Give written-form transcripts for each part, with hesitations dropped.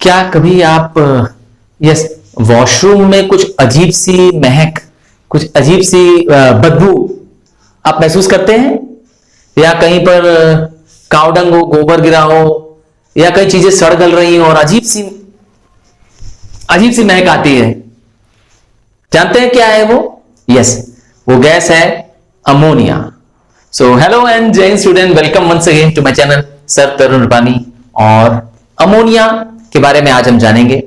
क्या कभी आप यस वॉशरूम में कुछ अजीब सी महक, कुछ अजीब सी बदबू आप महसूस करते हैं? या कहीं पर कावडंग हो, गोबर गिरा हो, या कई चीजें सड़ गल रही हो और अजीब सी महक आती है। जानते हैं क्या है वो? यस, वो गैस है अमोनिया। सो हेलो एंड जय student, welcome once again to my channel sir Tarun Rupani. और अमोनिया के बारे में आज हम जानेंगे।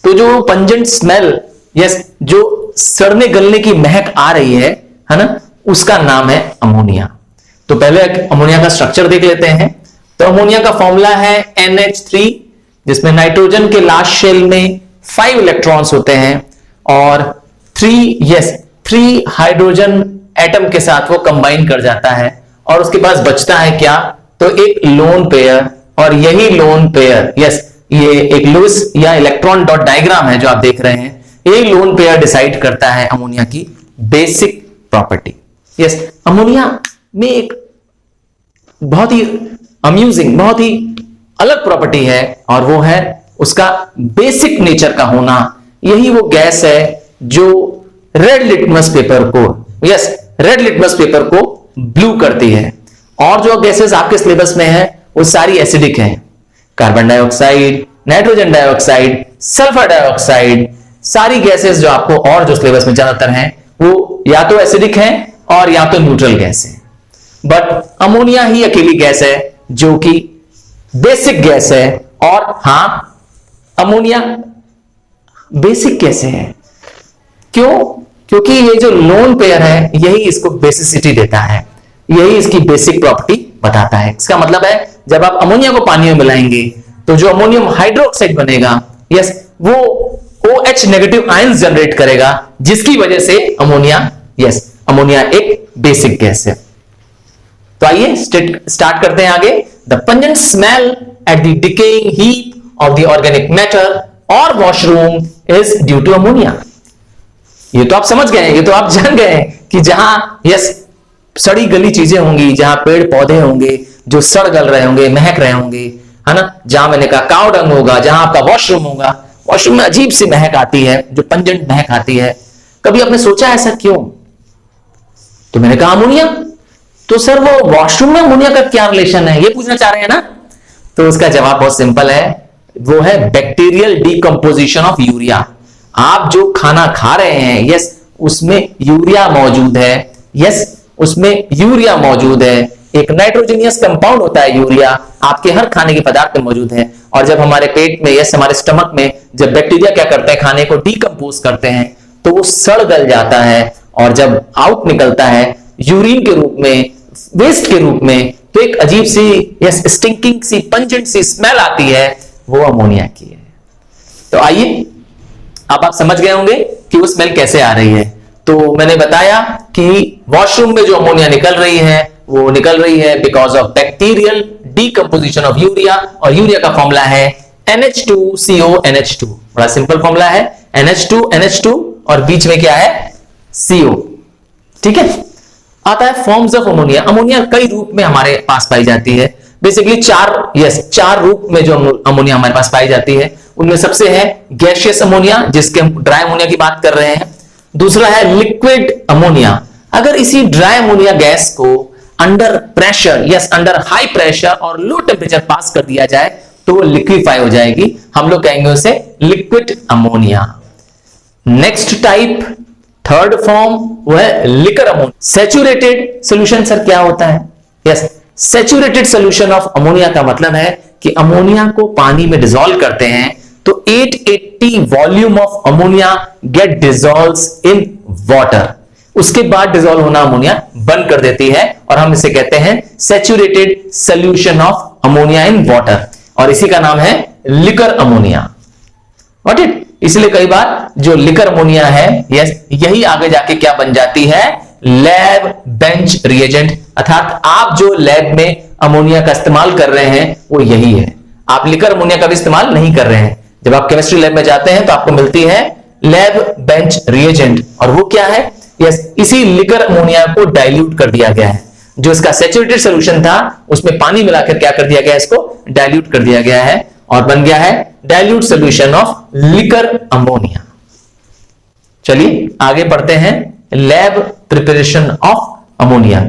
तो जो पंजेंट स्मेल, यस, जो सड़ने गलने की महक आ रही है ना, उसका नाम है अमोनिया। तो पहले अमोनिया का स्ट्रक्चर देख लेते हैं। तो अमोनिया का फॉर्मूला है NH3, जिसमें नाइट्रोजन के लास्ट शेल में 5 इलेक्ट्रॉन्स होते हैं और 3 हाइड्रोजन एटम के साथ वो कंबाइन कर जाता है और उसके पास बचता है क्या? तो एक लोन पेयर। और यही लोन पेयर, यस, ये एक लुईस या इलेक्ट्रॉन डॉट डायग्राम है जो आप देख रहे हैं। ये लोन पेयर डिसाइड करता है अमोनिया की बेसिक प्रॉपर्टी। यस, अमोनिया में एक बहुत ही अम्यूजिंग, बहुत ही अलग प्रॉपर्टी है और वो है उसका बेसिक नेचर का होना। यही वो गैस है जो रेड लिटमस पेपर को, यस, रेड लिटमस पेपर को ब्लू करती है। और जो गैसेस आपके सिलेबस में है वो सारी एसिडिक हैं। Carbon dioxide, nitrogen dioxide, sulphur dioxide, सारी गैसेस जो आपको और जो सिलेबस में ज्यादातर हैं वो या तो एसिडिक हैं और या तो न्यूट्रल गैस है। बट अमोनिया ही अकेली गैस है जो कि बेसिक गैस है। और हां, अमोनिया बेसिक कैसे है? क्यों? क्योंकि ये जो लोन पेयर है यही इसको बेसिसिटी देता है, यही इसकी बेसिक प्रॉपर्टी बताता है। इसका मतलब है जब आप अमोनिया को पानी में मिलाएंगे तो जो अमोनियम हाइड्रोक्साइड बनेगा, यस, वो OH नेगेटिव आयंस जनरेट करेगा, जिसकी वजह से अमोनिया, यस, अमोनिया एक बेसिक गैस है। तो आइए स्टार्ट करते हैं आगे। The pungent smell at the decaying heap of the organic matter और washroom is due to ammonia. ये तो आप समझ गए हैं, ये तो आप जान गए हैं कि जहां यस सड़ी गली चीजें होंगी, जहां पेड़ पौधे होंगे जो सड़ गल रहे होंगे, महक रहे होंगे, है ना, जहां मैंने कहा काव डंग होगा, जहां आपका वॉशरूम होगा, वॉशरूम में अजीब सी महक आती है, जो पंजेंट महक आती है। कभी आपने सोचा ऐसा क्यों? तो मैंने कहा अमोनिया। तो सर वो वॉशरूम में अमोनिया का क्या रिलेशन है, ये पूछना चाह रहे हैं ना? तो उसका जवाब बहुत सिंपल है, वो है बैक्टीरियल डीकंपोजिशन ऑफ यूरिया। आप जो खाना खा रहे हैं, यस, उसमें यूरिया मौजूद है, यस, उसमें यूरिया मौजूद है। एक नाइट्रोजनियस कंपाउंड होता है यूरिया, आपके हर खाने के पदार्थ में मौजूद है। और जब हमारे पेट में, यस, हमारे स्टमक में जब बैक्टीरिया क्या करते हैं, खाने को डीकंपोज करते हैं, तो वो सड़ गल जाता है और जब आउट निकलता है यूरिन के रूप में, वेस्ट के रूप में, तो एक अजीब सी, यस, स्टिंकिंग सी, पंजेंट सी स्मेल आती है, वो अमोनिया की है। तो आइए, अब आप समझ गए होंगे कि वो स्मेल कैसे आ रही है। तो मैंने बताया कि वॉशरूम में जो अमोनिया निकल रही है वो निकल रही है because of bacterial decomposition of urea. और यूरिया का फॉर्मूला है NH2CONH2। बड़ा सिंपल फॉर्मूला है, NH2 और बीच में क्या है? CO। ठीक है। आता है फॉर्म्स ऑफ अमोनिया। अमोनिया कई रूप में हमारे पास पाई जाती है। बेसिकली चार रूप में जो अमोनिया हमारे पास पाई जाती है, उनमें सबसे है गैसियस अमोनिया, जिसके हम ड्राई अमोनिया की बात कर रहे हैं। दूसरा है लिक्विड अमोनिया। अगर इसी ड्राई अमोनिया गैस को under pressure, yes, under high pressure और लो टेम्परेचर पास कर दिया जाए तो वो लिक्विफाई हो जाएगी, हम लोग कहेंगे उसे liquid ammonia. Next type, third form, वो है liquor ammonia. Saturated solution sir क्या होता है? Yes, saturated solution of ammonia का मतलब है कि अमोनिया को पानी में डिसॉल्व करते हैं तो 880 volume of ammonia get dissolves in water. उसके बाद डिसॉल्व होना अमोनिया बंद कर देती है और हम इसे कहते हैं saturated solution of ammonia in water, और इसी का नाम है लिकर अमोनिया। Got it? इसलिए कई बार जो लिकर अमोनिया है, यस, यही आगे जाके क्या बन जाती है? Lab bench reagent. अर्थात आप जो लैब में अमोनिया का इस्तेमाल कर रहे हैं वो यही है। आप लिकर अमोनिया का भी इस्तेमाल नहीं कर रहे हैं। जब आप केमिस्ट्री लैब में जाते हैं तो आपको मिलती है लैब बेंच रिएजेंट, और वो क्या है? यस, इसी लिकर अमोनिया को डाइल्यूट कर दिया गया है। जो इसका सैचुरेटेड सॉल्यूशन था उसमें पानी मिलाकर क्या कर दिया गया? इसको डाइल्यूट कर दिया गया है और बन गया है dilute solution of liquor ammonia. चलिए आगे बढ़ते हैं, lab preparation of ammonia.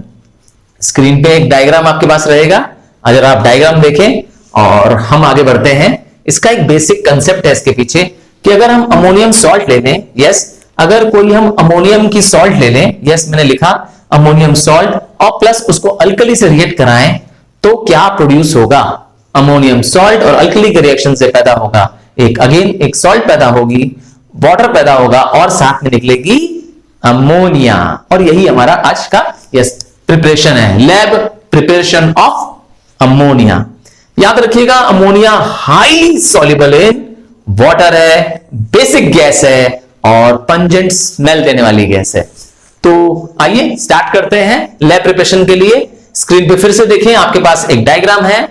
Screen पे एक डायग्राम आपके पास रहेगा, अगर आप डायग्राम देखें और हम आगे बढ़ते हैं। इसका एक बेसिक कंसेप्ट है इसके पीछे कि अगर हम अमोनियम सॉल्ट ले लें, यस, अगर कोई हम अमोनियम की सॉल्ट ले लें, यस मैंने लिखा अमोनियम सॉल्ट, और प्लस उसको अल्कली से रिएक्ट कराएं तो क्या प्रोड्यूस होगा? अमोनियम सॉल्ट और अल्कली के रिएक्शन से पैदा होगा एक सॉल्ट पैदा होगी, वाटर पैदा होगा और साथ में निकलेगी अमोनिया। और यही हमारा आज का यस प्रिपरेशन है, लैब प्रिपरेशन ऑफ अमोनिया। याद रखिएगा ammonia highly soluble in water है, बेसिक गैस है और पंजेंट स्मेल देने वाली गैस है। तो आइए स्टार्ट करते हैं लैब प्रिपरेशन के लिए। स्क्रीन पे फिर से देखें, आपके पास एक डायग्राम है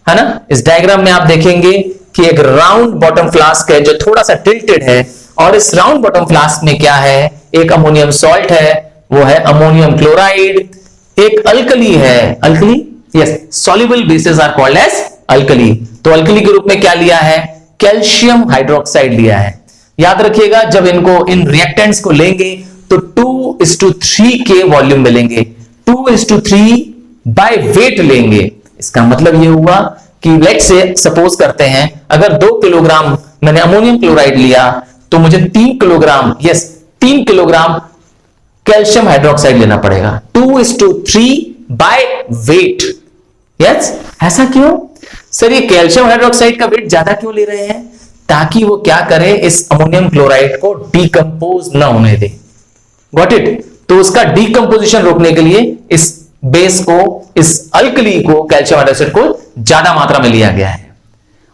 ना। इस डायग्राम में आप देखेंगे कि एक राउंड बॉटम फ्लास्क है जो थोड़ा सा टिल्टेड है, और इस राउंड बॉटम फ्लास्क में क्या है? एक अमोनियम सॉल्ट है, वो है अमोनियम क्लोराइड। एक अल्कली है, alkali, yes, soluble bases are called as alkali. तो अल्कली के रूप में क्या लिया है? कैल्शियम हाइड्रोक्साइड लिया है। याद रखिएगा जब इनको इन रिएक्टेंट्स को लेंगे तो 2:3 के वॉल्यूम में लेंगे, 2:3 बाय वेट लेंगे। इसका मतलब ये हुआ कि लेट्स से सपोज करते हैं अगर 2 किलोग्राम मैंने अमोनियम क्लोराइड लिया तो मुझे 3 kilogram, yes 3 kilogram calcium hydroxide लेना पड़ेगा, 2:3 बाय वेट। यस, ऐसा क्यों सर? ये कैल्शियम हाइड्रोक्साइड का वेट ज्यादा क्यों ले रहे हैं? ताकि वो क्या करे, इस अमोनियम क्लोराइड को डिकंपोज ना होने दे। Got it? तो उसका डिकंपोजिशन रोकने के लिए इस बेस को, इस अल्कली को, कैल्शियम हाइड्रोक्साइड को ज्यादा मात्रा में लिया गया है।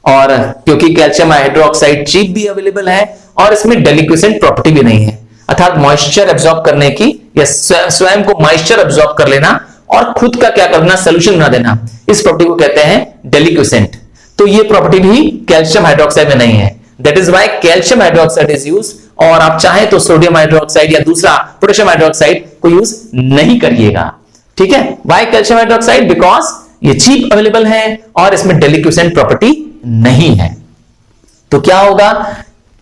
और क्योंकि कैल्शियम हाइड्रोक्साइड चीप भी अवेलेबल है और इसमें डेलिक्विसेंट प्रॉपर्टी भी नहीं है, अर्थात मॉइस्चर एब्जॉर्ब करने की या स्वयं को मॉइस्चर एब्जॉर्ब कर लेना और खुद का क्या करना, सोल्यूशन बना देना, इस प्रॉपर्टी को कहते हैं डेलिक्विसेंट। तो ये प्रॉपर्टी भी कैल्शियम हाइड्रोक्साइड में नहीं है। That is why calcium hydroxide is used, और आप चाहें तो सोडियम हाइड्रोक्साइड या दूसरा पोटेशियम हाइड्रोक्साइड को यूज नहीं करिएगा। ठीक है? Why calcium hydroxide? बिकॉज ये चीप अवेलेबल है और इसमें डेलिक्विसेंट प्रॉपर्टी नहीं है। तो क्या होगा,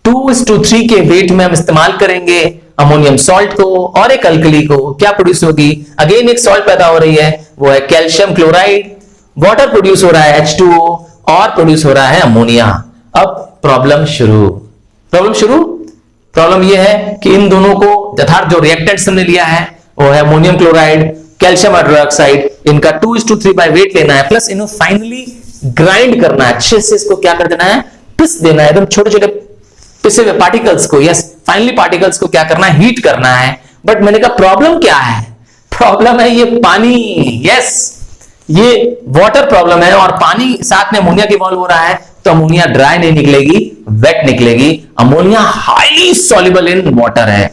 2:3 के वेट में हम इस्तेमाल करेंगे अमोनियम सॉल्ट को और एक अल्कली को। क्या प्रोड्यूस होगी? अगेन एक सॉल्ट पैदा हो रही है, वो है कैल्शियम क्लोराइड। वाटर प्रोड्यूस हो रहा है H2O और प्रोड्यूस हो रहा है अमोनिया। अब प्रॉब्लम शुरू। प्रॉब्लम यह है कि इन दोनों को यथार्थ जो रिएक्टेंट्स हमने लिया है वो है अमोनियम क्लोराइड, कैल्शियम हाइड्रोक्साइड, इनका 2:3 बाय वेट लेना है, प्लस इन्हें फाइनली ग्राइंड करना है, अच्छे से इसको क्या कर देना है, पिस देना है, एकदम छोटे छोटे पिसे हुए पार्टिकल्स को, यस फाइनली पार्टिकल्स को क्या करना है, हीट करना है। बट मैंने कहा प्रॉब्लम क्या है? प्रॉब्लम है ये पानी, यस ये वाटर प्रॉब्लम है, और पानी साथ में अमोनिया के इवॉल्व हो रहा है, तो अमोनिया ड्राई नहीं निकलेगी, वेट निकलेगी। Ammonia highly soluble in water है।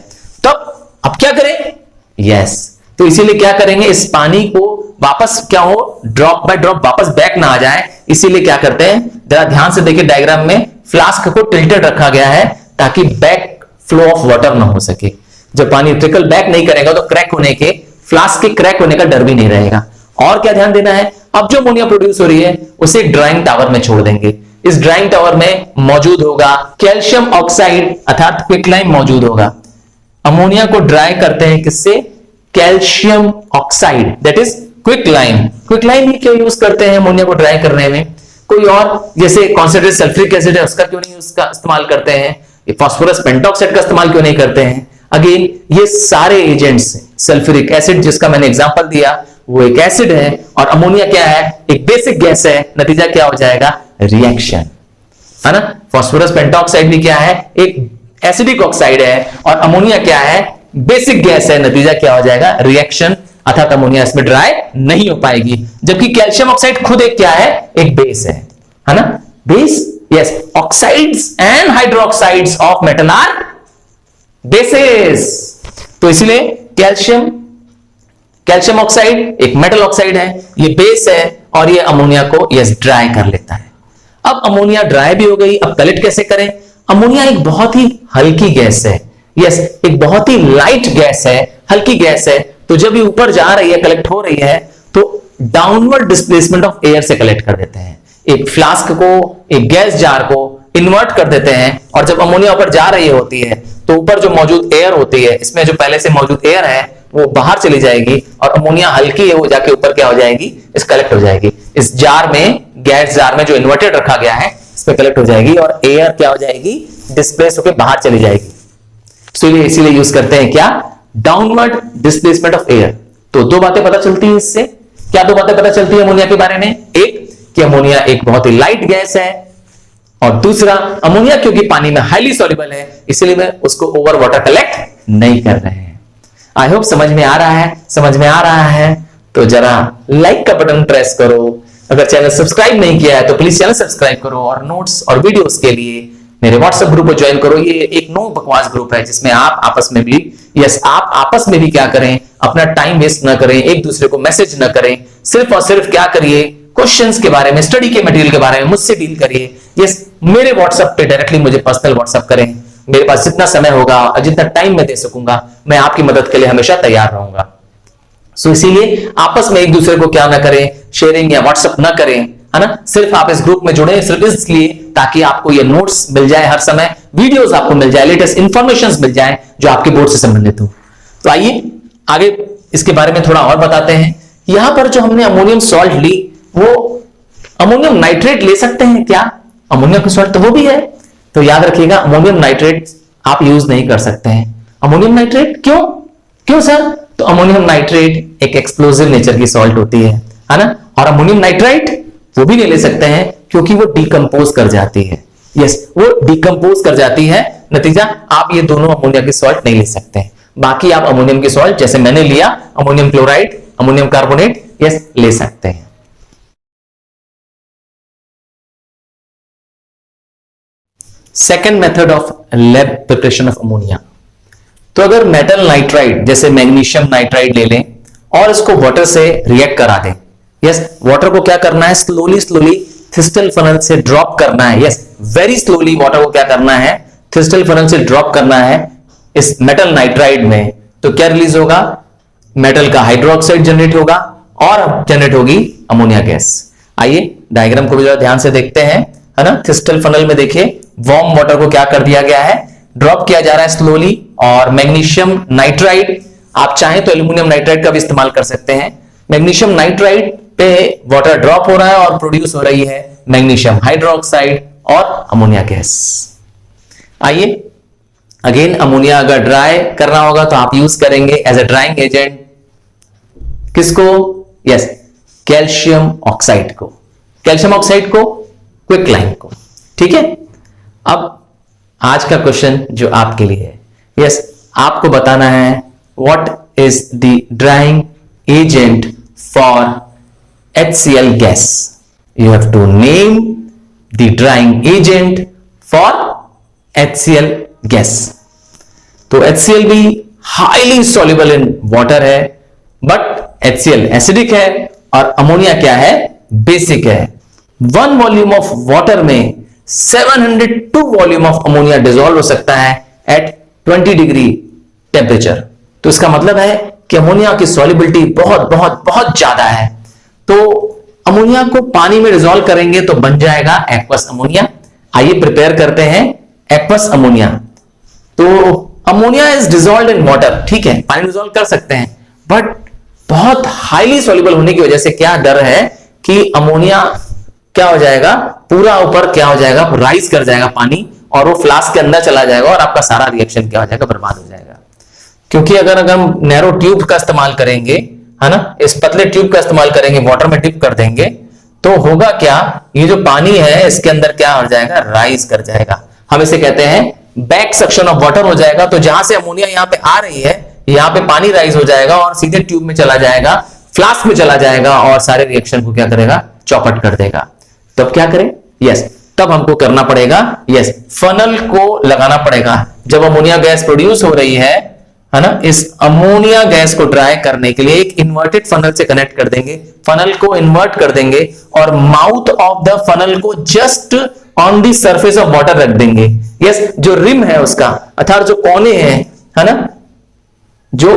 तब अब क्या करें? यस, तो इसीलिए क्या करेंगे, इस पानी को वापस क्या हो, ड्रॉप बाय ड्रॉप वापस बैक ना आ जाए, इसीलिए क्या करते हैं, जरा ध्यान से देखिए डायग्राम में फ्लास्क को टिल्टेड रखा गया है ताकि बैक फ्लो ऑफ वाटर ना हो सके। जब पानी ट्रिकल बैक नहीं करेगा तो क्रैक होने के, फ्लास्क के क्रैक होने का डर भी नहीं रहेगा। और क्या ध्यान देना है, अब जो अमोनिया प्रोड्यूस हो रही है उसे ड्राइंग टावर में छोड़ देंगे। इस ड्राइंग टावर में मौजूद होगा कैल्शियम ऑक्साइड अर्थात क्विकलाइम मौजूद होगा। अमोनिया को ड्राई करते हैं किससे? Calcium oxide, that is quicklime. Quicklime ही क्यों यूज करते हैं अमोनिया को ड्राई करने में? कोई और जैसे कॉन्सेंट्रेटेड सल्फ्यूरिक एसिड है उसका क्यों नहीं उसका इस्तेमाल करते हैं? फास्फोरस पेंटॉक्साइड का इस्तेमाल क्यों नहीं करते हैं? अगेन ये सारे एजेंट्स, सल्फ्यूरिक एसिड जिसका मैंने एग्जांपल दिया वो एक एसिड है, और अमोनिया क्या है, एक बेसिक गैस है। नतीजा क्या हो जाएगा? रिएक्शन, है ना। फास्फोरस पेंटॉक्साइड भी क्या है, एक एसिडिक ऑक्साइड है, और अमोनिया क्या है, बेसिक गैस है। नतीजा क्या हो जाएगा? रिएक्शन, अर्थात अमोनिया इसमें ड्राई नहीं हो पाएगी। जबकि कैल्शियम ऑक्साइड खुद एक क्या है, एक बेस है ना। Base, yes, oxides and hydroxides of metal are bases. तो इसलिए कैल्शियम ऑक्साइड एक मेटल ऑक्साइड है, ये बेस है, और ये अमोनिया को यस ड्राई कर लेता है। अब अमोनिया ड्राई भी हो गई, अब कलेक्ट कैसे करें? अमोनिया एक बहुत ही हल्की गैस है, यस एक बहुत ही लाइट गैस है, हल्की गैस है। तो जब ये ऊपर जा रही है, कलेक्ट हो रही है, तो डाउनवर्ड डिस्प्लेसमेंट ऑफ एयर से कलेक्ट कर देते हैं। एक फ्लास्क को, एक गैस जार को इन्वर्ट कर देते हैं, और जब अमोनिया ऊपर जा रही होती है तो ऊपर जो मौजूद एयर होती है, इसमें जो पहले से मौजूद एयर है वो बाहर चली जाएगी, और अमोनिया हल्की है वो जाके ऊपर क्या हो जाएगी, इस कलेक्ट हो जाएगी इस जार में, गैस जार में जो इन्वर्टेड रखा गया है इसमें कलेक्ट हो जाएगी, और एयर क्या हो जाएगी, डिस्प्लेस होकर बाहर चली जाएगी। तो इसीलिए यूज करते हैं क्या, डाउनवर्ड डिस्प्लेसमेंट ऑफ एयर। तो दो बातें पता चलती है इससे, क्या दो बातें पता चलती है अमोनिया के बारे में, एक कि अमोनिया एक बहुत ही लाइट गैस है, और दूसरा अमोनिया क्योंकि पानी में हाईली सॉल्युबल है इसलिए मैं उसको ओवर वाटर कलेक्ट नहीं कर रहे हैं। आई होप समझ में आ रहा है, समझ में आ रहा है तो जरा लाइक का बटन प्रेस करो, अगर चैनल सब्सक्राइब नहीं किया है तो प्लीज चैनल सब्सक्राइब करो, और नोट्स और वीडियोस के लिए मेरे व्हाट्सएप ग्रुप को ज्वाइन करो। ये एक नो बकवास ग्रुप है जिसमें आप आपस में भी, आप आपस में भी क्या करें, अपना टाइम वेस्ट ना करें, एक दूसरे को मैसेज ना करें, सिर्फ और सिर्फ क्या करिए, क्वेश्चंस के बारे में, स्टडी के मटेरियल के बारे में मुझसे डील करिए। मेरे व्हाट्सएप पे डायरेक्टली मुझे पर्सनल व्हाट्सएप करें, मेरे पास जितना समय होगा और जितना टाइम मैं दे सकूंगा मैं आपकी मदद के लिए हमेशा तैयार रहूंगा। सो इसीलिए आपस में एक दूसरे को क्या ना करें, शेयरिंग या व्हाट्सएप ना करें, है ना। सिर्फ आप इस ग्रुप में जुड़े सिर्फ इसलिए ताकि आपको ये नोट्स मिल जाए, हर समय वीडियोस आपको मिल जाए, लेटेस्ट इंफॉर्मेशन मिल जाए जो आपके बोर्ड से संबंधित हो। तो आइए आगे इसके बारे में थोड़ा और बताते हैं। यहां पर जो हमने अमोनियम सॉल्ट ली वो अमोनियम नाइट्रेट ले सकते हैं क्या, अमोनियम का सॉल्ट तो वो भी है, तो याद रखिएगा अमोनियम नाइट्रेट आप यूज नहीं कर सकते हैं। अमोनियम नाइट्रेट क्यों, क्यों सर, तो अमोनियम नाइट्रेट एक एक्सप्लोसिव नेचर की सॉल्ट होती है ना, और अमोनियम नाइट्राइट वो भी नहीं ले सकते हैं क्योंकि वो डिकम्पोज कर जाती है। यस, वो डिकम्पोज कर जाती है, नतीजा आप ये दोनों अमोनिया की सॉल्ट नहीं ले सकते हैं। बाकी आप अमोनियम की सॉल्ट जैसे मैंने लिया, ammonium chloride, ammonium carbonate, yes ले सकते हैं। Second method of lab preparation of ammonia. तो अगर मेटल नाइट्राइड जैसे मैग्नीशियम नाइट्राइड ले लें और इसको वाटर से रिएक्ट करा दें, यस वाटर को क्या करना है, स्लोली स्लोली थिस्टल फनल से ड्रॉप करना है, यस वेरी स्लोली वाटर को क्या करना है, थिस्टल फनल से ड्रॉप करना है इस मेटल नाइट्राइड में, तो क्या रिलीज होगा, मेटल का हाइड्रोक्साइड जनरेट होगा और जनरेट होगी अमोनिया गैस। आइए डायग्राम को भी जरा ध्यान से देखते हैं, है ना। थिस्टल फनल में देखिए वार्म वाटर को क्या कर दिया गया है, ड्रॉप किया जा रहा है स्लोली, और मैग्नीशियम नाइट्राइड, आप चाहें तो एल्यूमिनियम नाइट्राइड का भी इस्तेमाल कर सकते हैं। मैग्नीशियम नाइट्राइड पे वाटर ड्रॉप हो रहा है और प्रोड्यूस हो रही है मैग्नीशियम हाइड्रोक्साइड और अमोनिया गैस। आइए अगेन अमोनिया अगर ड्राई करना होगा तो आप यूज करेंगे एज ए ड्राइंग एजेंट किसको, यस कैल्शियम ऑक्साइड को, कैल्शियम ऑक्साइड को, क्विकलाइम को, ठीक है। अब आज का क्वेश्चन जो आपके लिए है, यस आपको बताना है what is the drying agent for HCl gas. You have to name the drying agent for HCl gas. तो HCl भी highly soluble in water है, but HCl acidic है और अमोनिया क्या है, बेसिक है। 1 वॉल्यूम ऑफ वाटर में 702 volume of ammonia dissolve हो सकता है एट 20 डिग्री टेम्परेचर। तो इसका मतलब है कि अमोनिया की सॉल्युबिलिटी बहुत बहुत बहुत ज्यादा है। तो अमोनिया को पानी में डिसॉल्व करेंगे तो बन जाएगा एक्वस अमोनिया। आइए प्रिपेयर करते हैं एक्वस अमोनिया। तो ammonia is dissolved in water, ठीक है पानी डिसॉल्व कर सकते हैं, बट बहुत हाईली सॉल्युबल होने की वजह से क्या डर है कि अमोनिया क्या हो जाएगा, पूरा ऊपर क्या हो जाएगा, राइज कर जाएगा पानी, और वो फ्लास्क के अंदर चला जाएगा और आपका सारा रिएक्शन क्या हो जाएगा, बर्बाद हो जाएगा। क्योंकि अगर हम नैरो ट्यूब का इस्तेमाल करेंगे, है ना, इस पतले ट्यूब का इस्तेमाल करेंगे, वाटर में डिप कर देंगे, तो होगा क्या, ये जो पानी है इसके अंदर क्या हो जाएगा, राइज कर जाएगा। हम इसे कहते हैं बैक सक्शन ऑफ वाटर हो जाएगा। तो जहां से अमोनिया यहाँ पे आ रही है, यहाँ पे पानी राइज हो जाएगा और सीधे ट्यूब में चला जाएगा, फ्लास्क में चला जाएगा और सारे रिएक्शन को क्या करेगा, चौपट कर देगा। तब क्या करें, यस तब हमको करना पड़ेगा, यस फनल को लगाना पड़ेगा। जब अमोनिया गैस प्रोड्यूस हो रही है ना, इस अमोनिया गैस को ड्राई करने के लिए एक इन्वर्टेड फनल से कनेक्ट कर देंगे, फनल को इन्वर्ट कर देंगे और माउथ ऑफ द फनल को just on the surface of water रख देंगे। यस जो रिम है उसका, अर्थात जो कोने हैं, है ना, जो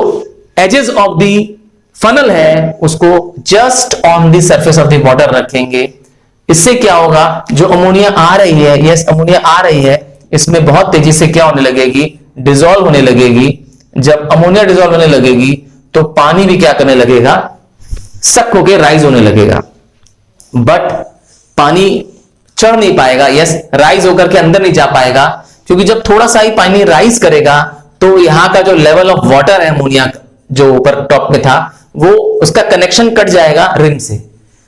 एजेस ऑफ द फनल है उसको just on the surface of the water रखेंगे। इससे क्या होगा, जो अमोनिया आ रही है, यस अमोनिया आ रही है, इसमें बहुत तेजी से क्या होने लगेगी, डिसॉल्व होने लगेगी। जब अमोनिया डिसॉल्व होने लगेगी तो पानी भी क्या करने लगेगा, सक होके राइज होने लगेगा, बट पानी चढ़ नहीं पाएगा, यस राइज होकर के अंदर नहीं जा पाएगा, क्योंकि जब थोड़ा सा ही पानी राइज करेगा तो यहां का जो लेवल ऑफ वाटर है अमोनिया जो ऊपर टॉप में था, वो उसका कनेक्शन कट जाएगा रिम से,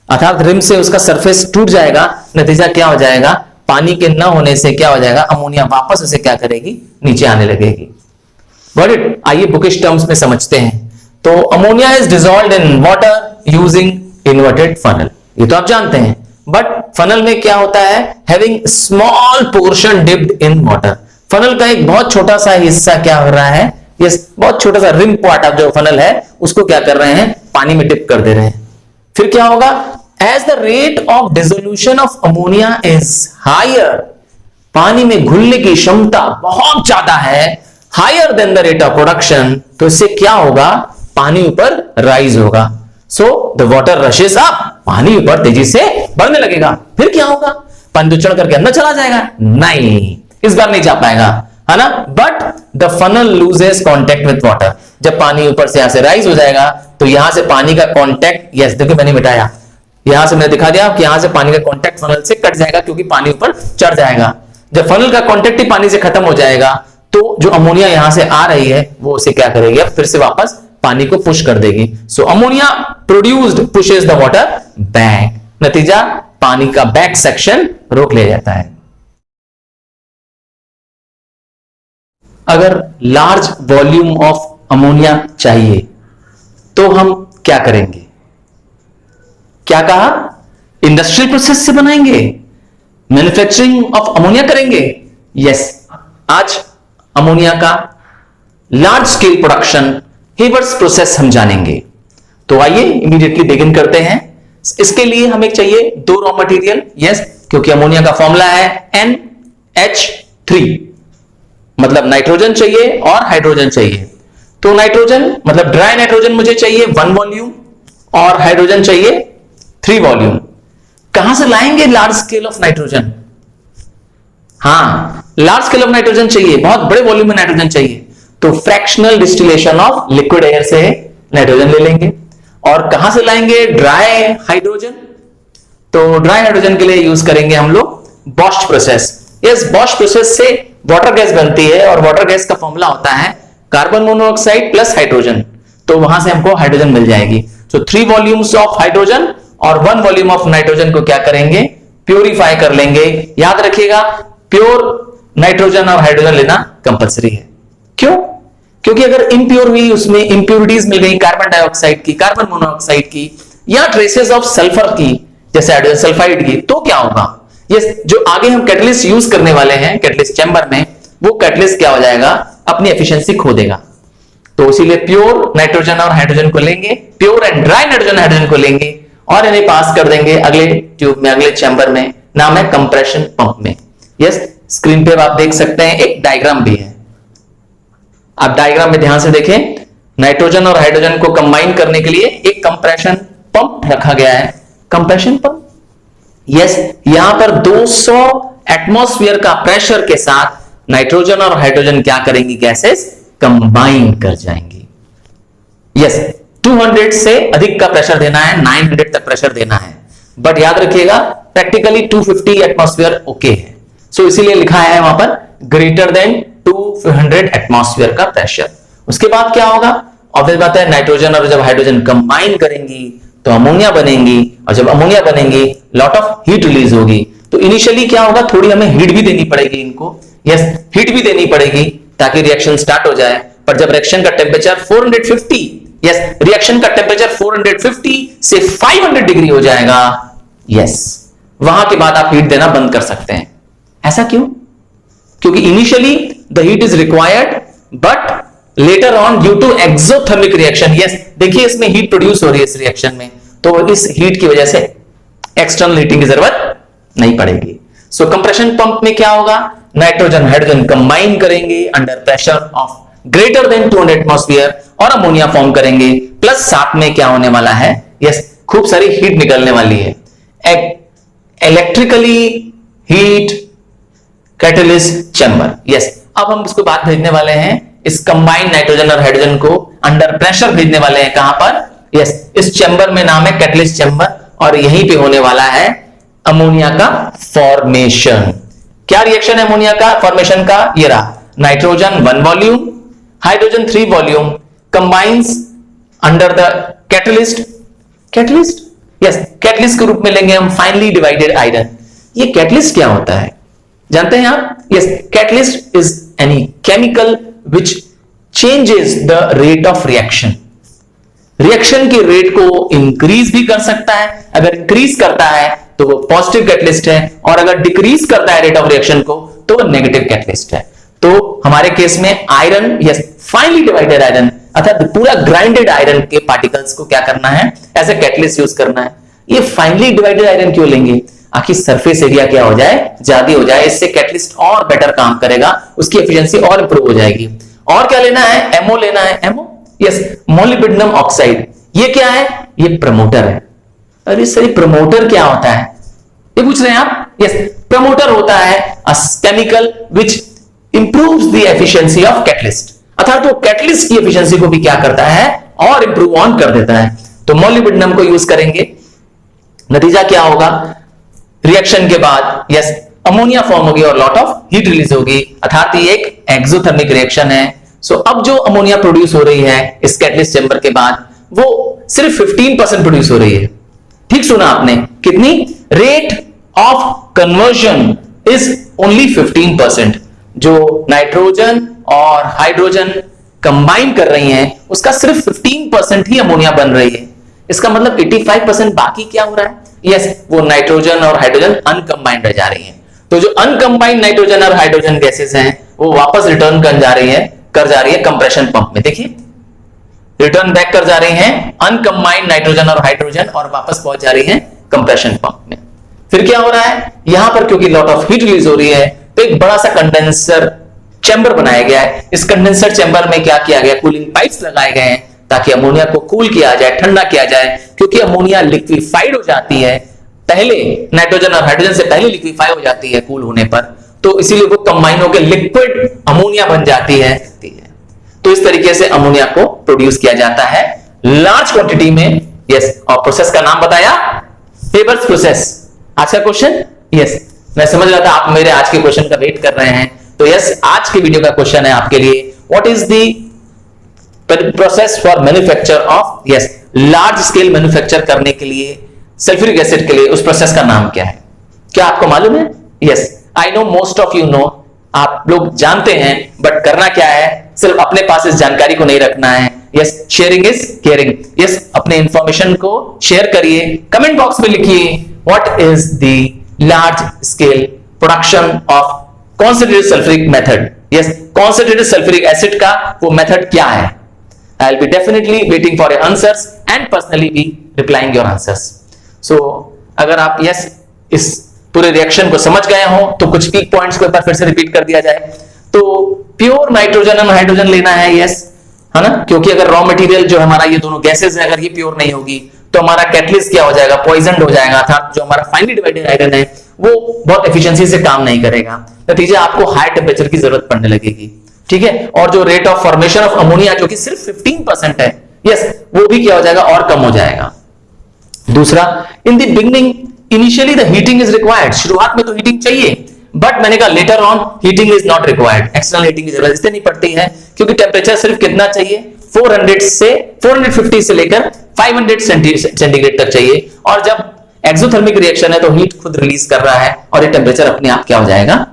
अर्थात रिम से उसका सरफेस टूट जाएगा। नतीजा क्या हो जाएगा, पानी के न होने से क्या हो जाएगा, अमोनिया वापस उसे क्या करेगी, नीचे आने लगेगी। Got it? आइए बुकिश टर्म्स में समझते हैं। तो ammonia is dissolved in water using inverted funnel, ये तो आप जानते हैं, बट फनल में क्या होता है, having small portion dipped in water. Funnel का एक बहुत छोटा सा हिस्सा क्या हो रहा है, ये बहुत छोटा सा रिम पार्ट ऑफ जो फनल है उसको क्या कर रहे हैं, पानी में डिप कर दे रहे हैं। फिर क्या होगा, as the rate of dissolution of ammonia is higher, पानी में घुलने की क्षमता बहुत ज्यादा है, higher than the rate of production, तो इससे क्या होगा, पानी ऊपर राइज होगा। So the water rushes up, पानी ऊपर तेजी से बढ़ने लगेगा। फिर क्या होगा, पानी तो चढ़ करके अंदर चला जाएगा, नहीं इस बार नहीं जा पाएगा, है ना, but the funnel loses contact with water. जब पानी ऊपर से यहां से राइज हो जाएगा तो यहां से पानी का कॉन्टेक्ट, यस देखिए मैंने मिटाया, यहां से मैंने दिखा दिया कि यहां से पानी का कॉन्टेक्ट फनल से कट जाएगा, क्योंकि पानी ऊपर चढ़ जाएगा। जब फनल का कॉन्टेक्ट ही पानी से खत्म हो जाएगा तो जो अमोनिया यहां से आ रही है वो उसे क्या करेगी, अब फिर से वापस पानी को पुश कर देगी। So ammonia produced pushes the water back, नतीजा पानी का बैक सेक्शन रोक लिया जाता है। अगर लार्ज वॉल्यूम ऑफ अमोनिया चाहिए तो हम क्या करेंगे, क्या कहा, इंडस्ट्रियल प्रोसेस से बनाएंगे, मैन्युफैक्चरिंग ऑफ अमोनिया करेंगे। यस, आज अमोनिया का large scale production Haber's process हम जानेंगे। तो आइए इमीडिएटली बिगिन करते हैं। इसके लिए हमें चाहिए दो रॉ मटेरियल, यस क्योंकि अमोनिया का फॉर्मूला है NH3, मतलब नाइट्रोजन चाहिए और हाइड्रोजन चाहिए। तो नाइट्रोजन मतलब ड्राई नाइट्रोजन मुझे चाहिए 1 वॉल्यूम और हाइड्रोजन चाहिए 3 वॉल्यूम। कहां से लाएंगे लार्ज स्केल ऑफ नाइट्रोजन, हाँ लार्ज स्केल ऑफ नाइट्रोजन चाहिए, बहुत बड़े वॉल्यूम में नाइट्रोजन चाहिए, तो fractional distillation of liquid air से नाइट्रोजन ले लेंगे। और कहां से लाएंगे ड्राई हाइड्रोजन, तो ड्राई हाइड्रोजन के लिए यूज करेंगे हम लोग Bosch process. Yes, Bosch process से वाटर गैस बनती है और वाटर गैस का फॉर्मूला होता है कार्बन मोनोऑक्साइड प्लस हाइड्रोजन, तो वहां से हमको हाइड्रोजन मिल जाएगी। तो 3 वॉल्यूम्स ऑफ हाइड्रोजन और 1 वॉल्यूम ऑफ नाइट्रोजन को क्या करेंगे, प्योरीफाई कर लेंगे। याद रखिएगा प्योर नाइट्रोजन और हाइड्रोजन लेना कंपलसरी है। क्यों? क्योंकि अगर इम्प्योर हुई, उसमें इंप्योरिटीज मिल गई कार्बन डाइऑक्साइड की, कार्बन मोनोऑक्साइड की या ट्रेसेस ऑफ सल्फर की जैसे हाइड्रोजन सल्फाइड की, तो क्या होगा, ये जो आगे हम कैटलिस्ट यूज करने वाले हैं कैटलिस्ट चैम्बर में, वो कैटलिस्ट क्या हो जाएगा, अपनी एफिशिएंसी खो देगा। तो इसीलिए प्योर नाइट्रोजन और हाइड्रोजन को लेंगे, pure and dry nitrogen hydrogen को लेंगे और इन्हें पास कर देंगे अगले ट्यूब में, अगले चैम्बर में, नाम है कंप्रेशन पंप में। यस, स्क्रीन पे आप देख सकते हैं एक डायग्राम भी है, आप डायग्राम में ध्यान से देखें। नाइट्रोजन और हाइड्रोजन को कंबाइन करने के लिए एक कंप्रेशन पंप रखा गया है, कंप्रेशन पंप। यस, यहां पर 200 एटमॉस्फेयर का प्रेशर के साथ नाइट्रोजन और हाइड्रोजन क्या करेंगी, गैसेस कंबाइन कर जाएंगी। यस, 200 से अधिक का प्रेशर देना है, 900 तक प्रेशर देना है, बट याद रखिएगा प्रैक्टिकली 250 एटमॉस्फेयर ओके है। सो इसीलिए लिखा है वहां पर ग्रेटर देन 200 एटमॉस्फेयर का प्रेशर। उसके बाद क्या होगा, ऑब्वियस बात है नाइट्रोजन और जब हाइड्रोजन कंबाइन करेंगी तो अमोनिया बनेंगी, और जब अमोनिया बनेंगी लॉट ऑफ हीट रिलीज होगी। तो इनिशियली क्या होगा, थोड़ी हमें हीट भी देनी पड़ेगी इनको, यस हीट भी देनी पड़ेगी ताकि रिएक्शन स्टार्ट हो जाए। पर जब रिएक्शन का टेम्परेचर 450, यस रिएक्शन का टेम्परेचर 450 से 500 डिग्री हो जाएगा, यस वहां के बाद आप हीट देना बंद कर सकते हैं। ऐसा क्यों? क्योंकि initially the heat is required but later on due to exothermic reaction, yes देखिए इसमें हीट प्रोड्यूस हो रही है इस रिएक्शन में, तो इस हीट की वजह से एक्सटर्नल हीटिंग की जरूरत नहीं पड़ेगी। सो कंप्रेशन पंप में क्या होगा, नाइट्रोजन हाइड्रोजन कंबाइन करेंगे under pressure of greater than 200 atmosphere और अमोनिया फॉर्म करेंगे, प्लस साथ में क्या होने वाला है, यस खूब सारी हीट निकलने वाली है। Electrically heat catalyst chamber. Yes, अब हम इसको बात भेजने वाले हैं, इस कंबाइंड नाइट्रोजन और हाइड्रोजन को अंडर प्रेशर भेजने वाले हैं। कहां पर? यस, इस चैम्बर में नाम है कैटलिस्ट चैम्बर, और यहीं पे होने वाला है अमोनिया का फॉर्मेशन। क्या रिएक्शन है अमोनिया का फॉर्मेशन का? ये रहा, nitrogen 1 volume, hydrogen 3 volume combines under the catalyst. Catalyst, yes, catalyst के रूप में लेंगे हम फाइनली डिवाइडेड आयरन। ये कैटलिस्ट क्या होता है जानते हैं आप? Yes, catalyst is any chemical which changes the rate of reaction. Reaction की रेट को इंक्रीज भी कर सकता है, अगर इंक्रीज करता है तो वो पॉजिटिव कैटलिस्ट है, और अगर डिक्रीज करता है रेट ऑफ रिएक्शन को तो वो नेगेटिव कैटलिस्ट है। तो हमारे केस में iron, yes, finally divided iron अर्थात पूरा ग्राइंडेड आयरन के पार्टिकल्स को क्या करना है? एज ए कैटलिस्ट यूज करना है। ये फाइनली डिवाइडेड आयरन क्यों लेंगे? आखिर सरफेस एरिया क्या हो जाए? ज्यादा हो जाए, इससे कैटलिस्ट और बेटर काम करेगा, उसकी एफिशिएंसी और इंप्रूव हो जाएगी। और क्या लेना है? एमओ लेना है। MO, yes, molybdenum oxide. ये क्या है? ये प्रमोटर है। अरे सर, प्रमोटर क्या होता है ये पूछ रहे हैं आप? यस, प्रमोटर होता है a chemical which improves the efficiency of catalyst, अर्थात वो कैटलिस्ट की एफिशिएंसी को भी क्या करता है? और इंप्रूव ऑन कर देता है। तो मोलिब्डेनम को यूज करेंगे। नतीजा क्या होगा? रिएक्शन के बाद यस अमोनिया फॉर्म होगी और लॉट ऑफ हीट रिलीज होगी, अर्थात ये एक एक्सोथर्मिक रिएक्शन है। सो अब जो अमोनिया प्रोड्यूस हो रही है इस कैटलिस्ट चैम्बर के बाद, वो सिर्फ 15% प्रोड्यूस हो रही है। ठीक सुना आपने? कितनी? Rate of conversion is only 15%। जो नाइट्रोजन और हाइड्रोजन कंबाइन कर रही हैं उसका सिर्फ 15% ही अमोनिया बन रही है। इसका मतलब 85% बाकी क्या हो रहा है? यस, वो नाइट्रोजन और हाइड्रोजन अनकंबाइंड रह जा रही हैं। तो जो अनकंबाइंड नाइट्रोजन और हाइड्रोजन गैसेस हैं वो वापस रिटर्न कर जा रही है कंप्रेशन पंप में। देखिए, रिटर्न बैक कर जा रही हैं अनकंबाइंड नाइट्रोजन और हाइड्रोजन, और वापस पहुंच जा रही हैं कंप्रेशन पंप में। फिर क्या हो रहा है? यहां पर क्योंकि लॉट ऑफ हीट रिलीज हो रही है तो एक बड़ा सा कंडेंसर चैम्बर बनाया गया है। इस कंडेंसर चैम्बर में क्या किया गया? कूलिंग पाइप्स लगाए गए हैं ताकि अमोनिया को कूल किया जाए, ठंडा किया जाए, क्योंकि अमोनिया लिक्विफाइड हो जाती है पहले, नाइट्रोजन और हाइड्रोजन से पहले लिक्विफाई हो जाती है कूल होने पर, तो इसीलिए वो कंबाइन होकर लिक्विड अमोनिया बन जाती है। तो इस तरीके से अमोनिया को प्रोड्यूस किया जाता है लार्ज क्वांटिटी में। यस, और प्रोसेस का नाम बताया, हेबर्स प्रोसेस। आज का क्वेश्चन, यस, मैं समझ रहा था आप मेरे आज के क्वेश्चन का वेट कर रहे हैं, तो यस, आज के वीडियो का क्वेश्चन है आपके लिए, what is the process for manufacture of, yes, large scale manufacture करने के लिए सल्फ्यूरिक एसिड के लिए, उस प्रोसेस का नाम क्या है? क्या आपको मालूम है? Yes, I know most of you know, आप लोग जानते हैं, बट करना क्या है? सिर्फ अपने पास इस जानकारी को नहीं रखना है। Yes, sharing is caring. Yes, अपने इंफॉर्मेशन को शेयर करिए, कमेंट बॉक्स में लिखिए what is the large scale production of concentrated sulphuric method. Yes, concentrated sulphuric acid का वो मेथड क्या है? I'll be definitely waiting for your answers and personally be replying your answers. So, अगर आप yes इस पूरे रिएक्शन को समझ गए हो तो कुछ पीक पॉइंट्स को एक बार फिर से रिपीट कर दिया जाए। तो प्योर नाइट्रोजन और हाइड्रोजन लेना है, यस, है ना, क्योंकि अगर रॉ मटेरियल जो हमारा ये दोनों गैसेस है, अगर ये प्योर नहीं होगी तो हमारा कैटलिस्ट क्या हो जाएगा? पॉइजनड हो जाएगा, अर्थात जो हमारा फाइनली डिवाइडेड आयरन है वो बहुत एफिशिएंसी से काम नहीं करेगा। नतीजा आपको हाई टेम्परेचर की जरूरत पड़ने लगेगी। ठीक है, और जो rate of formation of ammonia जो कि सिर्फ 15% है, यस, वो भी क्या हो जाएगा? और कम हो जाएगा। दूसरा, in the beginning initially the heating is required. शुरुआत में तो हीटिंग चाहिए, बट मैंने कहा later on heating is not required. External heating की जरूरत इसलिए नहीं पड़ती है क्योंकि टेम्परेचर सिर्फ कितना चाहिए? 450 से लेकर 500 सेंटीग्रेड तक चाहिए, और जब एक्सोथर्मिक रिएक्शन है तो हीट खुद रिलीज कर रहा है और ये टेम्परेचर अपने आप क्या हो जाएगा?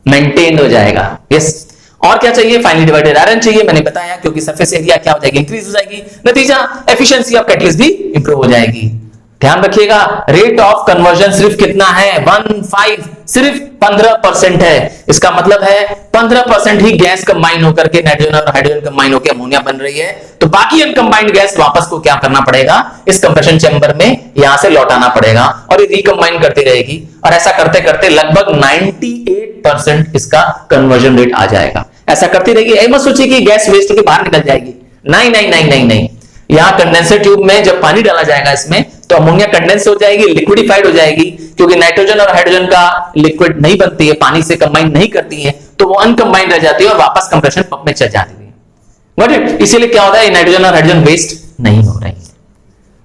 मेंटेन हो जाएगा। यस, और क्या चाहिए? फाइनली डिवाइडेड आयरन चाहिए, मैंने बताया, क्योंकि सरफेस एरिया क्या हो जाएगी? इंक्रीज हो जाएगी। नतीजा एफिशिएंसी ऑफ कैटलिस्ट भी इंप्रूव हो जाएगी। ध्यान रखिएगा, रेट ऑफ कन्वर्जन सिर्फ कितना है? 15, सिर्फ 15% है। इसका मतलब है 15% ही गैस कंबाइन होकर के नाइट्रोजन और हाइड्रोजन कंबाइन होकर अमोनिया बन रही है, तो बाकी अनकंबाइंड गैस वापस को क्या करना पड़ेगा? इस कंप्रेशन चैम्बर में यहां से लौटाना पड़ेगा और ये रिकंबाइन करती रहेगी, और ऐसा करते करते लगभग 98% इसका कन्वर्जन रेट आ जाएगा। ऐसा करती रहेगी। ऐ मत सोचिए कि गैस वेस्ट होकर बाहर निकल जाएगी, नहीं नहीं नहीं नहीं नहीं। यहां कंडेंसर ट्यूब में जब पानी डाला जाएगा इसमें तो अमोनिया कंडेंस हो जाएगी, लिक्विडिफाइड हो जाएगी, क्योंकि नाइट्रोजन और हाइड्रोजन का लिक्विड नहीं बनती है, पानी से कंबाइन नहीं करती है, तो वो अनकंबाइंड रह जाती है और वापस कंप्रेशन पंप में चल जाती है। Got it? इसीलिए क्या होता है, नाइट्रोजन और हाइड्रोजन वेस्ट नहीं हो रही है,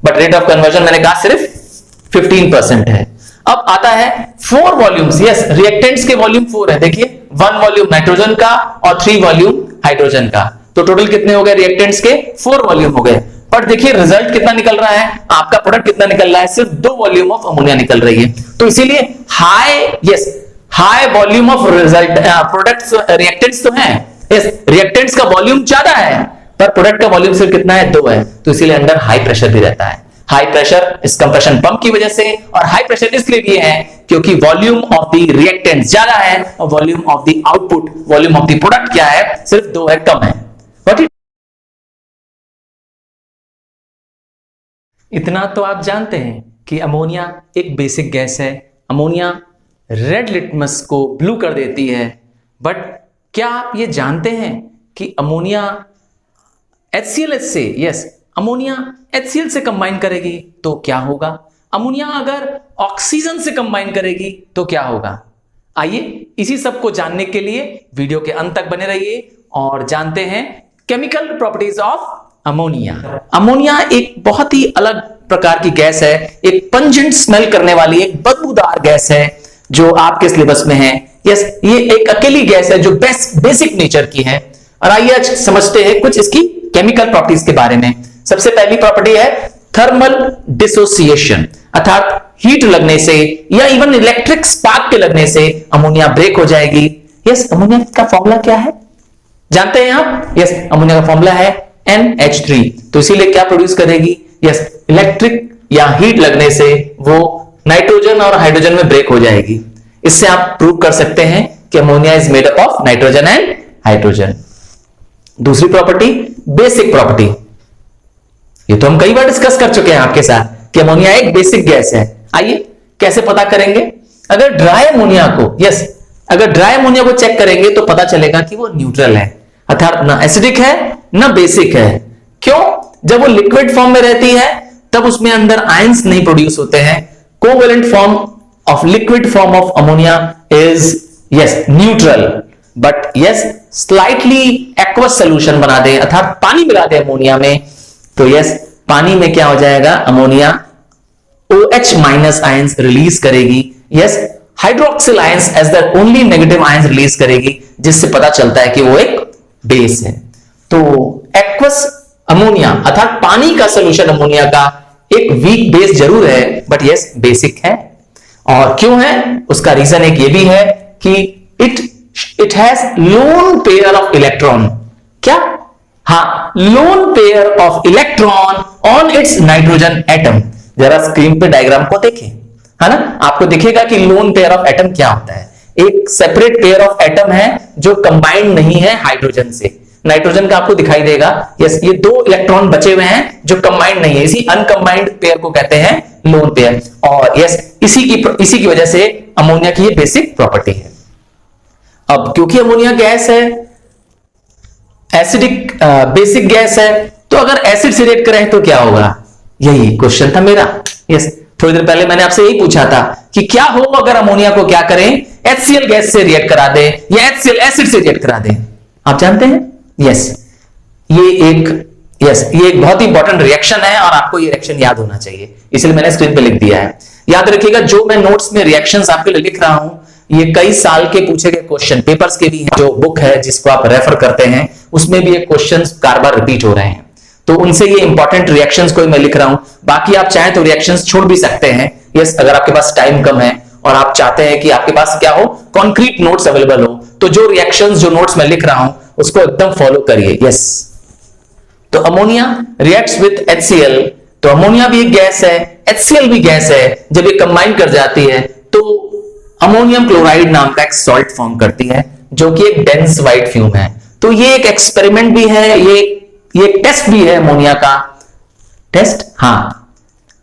बट रेट ऑफ कन्वर्जन मैंने कहा सिर्फ 15% है। अब आता है 4 वॉल्यूम्स। यस, रिएक्टेंट्स के वॉल्यूम 4 है। देखिए 1 वॉल्यूम नाइट्रोजन का और 3 वॉल्यूम हाइड्रोजन का, तो टोटल कितने हो गए रिएक्टेंट्स के? 4 वॉल्यूम हो गए। पर देखिए रिजल्ट कितना निकल रहा है, आपका प्रोडक्ट कितना निकल रहा है? सिर्फ 2 वॉल्यूम ऑफ अमोनिया निकल रही है। तो इसीलिए high volume of result products reactants तो हैं, यस, रिएक्टेंट्स का वॉल्यूम ज्यादा है पर प्रोडक्ट का वॉल्यूम सिर्फ कितना है? 2 है। तो इसीलिए अंदर हाई प्रेशर भी रहता है। हाई प्रेशर इस कंप्रेशन पंप की वजह से, और हाई प्रेशर इसलिए भी है क्योंकि वॉल्यूम ऑफ द रिएक्टेंट ज्यादा है और volume of the output, volume of the product क्या है? सिर्फ 2 है, कम है। इतना तो आप जानते हैं कि अमोनिया एक बेसिक गैस है। अमोनिया रेड लिटमस को ब्लू कर देती है, बट क्या आप ये जानते हैं कि अमोनिया HCl से, यस, अमोनिया HCl से कंबाइन करेगी तो क्या होगा? अमोनिया अगर ऑक्सीजन से कंबाइन करेगी तो क्या होगा? आइए इसी सब को जानने के लिए वीडियो के अंत तक बने रहिए और जानते हैं chemical properties of ammonia. Ammonia एक बहुत ही अलग प्रकार की गैस है, एक पंजेंट स्मेल करने वाली एक बदबूदार गैस है जो आपके सिलेबस में है। यस, ये एक अकेली गैस है जो बेसिक नेचर की है। और आइए आज समझते हैं कुछ इसकी केमिकल प्रॉपर्टीज के बारे में। सबसे पहली प्रॉपर्टी है थर्मल डिसोसिएशन, अर्थात हीट लगने से या इवन इलेक्ट्रिक स्पार्क के लगने से अमोनिया ब्रेक हो जाएगी। यस, अमोनिया का फॉर्मूला क्या है जानते हैं आप? यस, अमोनिया का फॉर्मूला है NH3। तो इसीलिए क्या प्रोड्यूस करेगी? यस, इलेक्ट्रिक या हीट लगने से वो नाइट्रोजन और हाइड्रोजन में ब्रेक हो जाएगी। इससे आप प्रूव कर सकते हैं कि ammonia is made up of nitrogen and hydrogen. दूसरी प्रॉपर्टी बेसिक प्रॉपर्टी, ये तो हम कई बार डिस्कस कर चुके हैं आपके साथ कि अमोनिया एक बेसिक गैस है। आइए कैसे पता करेंगे? अगर ड्राई अमोनिया को, यस, अगर ड्राई अमोनिया को चेक करेंगे तो पता चलेगा कि वो न्यूट्रल है, अर्थात ना एसिडिक है ना बेसिक है। क्यों? जब वो लिक्विड फॉर्म में रहती है तब उसमें अंदर आयंस नहीं प्रोड्यूस होते हैं। Covalent form of liquid form of ammonia is, yes, neutral, but yes slightly aqueous solution बना दे, अर्थात पानी मिला दे अमोनिया में, तो यस पानी में क्या हो जाएगा? Ammonia OH minus ions release करेगी। Yes, hydroxyl ions as the only negative ions release करेगी, जिससे पता चलता है कि वो एक बेस है। तो एक्वस अमोनिया अर्थात पानी का सोल्यूशन अमोनिया का एक वीक बेस जरूर है, बट यस बेसिक है। और क्यों है? उसका रीजन एक ये भी है कि it has lone pair of electron. क्या? हाँ, lone pair of electron on it's nitrogen atom. जरा स्क्रीन पे डायग्राम को देखें, है ना, आपको दिखेगा कि लोन पेयर ऑफ एटम क्या होता है। एक सेपरेट पेयर ऑफ एटम है जो कंबाइंड नहीं है हाइड्रोजन से। नाइट्रोजन का आपको दिखाई देगा, यस, ये 2 इलेक्ट्रॉन बचे हुए हैं जो कंबाइंड नहीं है, इसी अनकंबाइंड पेयर को कहते हैं लोन पेयर। और यस, इसी की वजह से अमोनिया की ये बेसिक प्रॉपर्टी है। अब क्योंकि अमोनिया गैस है, एसिडिक बेसिक गैस है, तो अगर एसिड से रिएक्ट करें तो क्या होगा? यही क्वेश्चन था मेरा। यस, थोड़ी देर पहले मैंने आपसे यही पूछा था कि क्या हो अगर अमोनिया को क्या करें? HCl गैस से रिएक्ट करा दे या HCl एसिड से रिएक्ट करा दे। आप जानते हैं? यस, ये एक बहुत ही इंपॉर्टेंट रिएक्शन है और आपको ये रिएक्शन याद होना चाहिए, इसलिए मैंने स्क्रीन पे लिख दिया है। याद रखिएगा, जो मैं नोट्स में रिएक्शंस आपके लिए लिख रहा हूं, ये कई साल के पूछे गए क्वेश्चन पेपर्स के भी हैं। जो बुक है जिसको आप रेफर करते हैं उसमें भी ये क्वेश्चंस बार बार रिपीट हो रहे हैं, तो उनसे ये इंपॉर्टेंट रिएक्शंस को मैं लिख रहा हूं। बाकी आप चाहें तो रिएक्शंस छोड़ भी सकते हैं। यस, अगर आपके पास टाइम कम है और आप चाहते हैं कि आपके पास क्या हो, कॉन्क्रीट नोट्स अवेलेबल हो, तो जो रिएक्शंस जो नोट्स में लिख रहा हूं उसको एकदम फॉलो करिए। यस, तो अमोनिया रिएक्ट्स विद HCl, तो अमोनिया भी एक गैस है, HCl भी गैस है। जब ये कंबाइन कर जाती है तो अमोनियम क्लोराइड नाम का एक सॉल्ट फॉर्म करती है जो कि एक डेंस व्हाइट फ्यूम है। तो ये एक एक्सपेरिमेंट भी है, ये एक टेस्ट भी है अमोनिया का। टेस्ट, हाँ,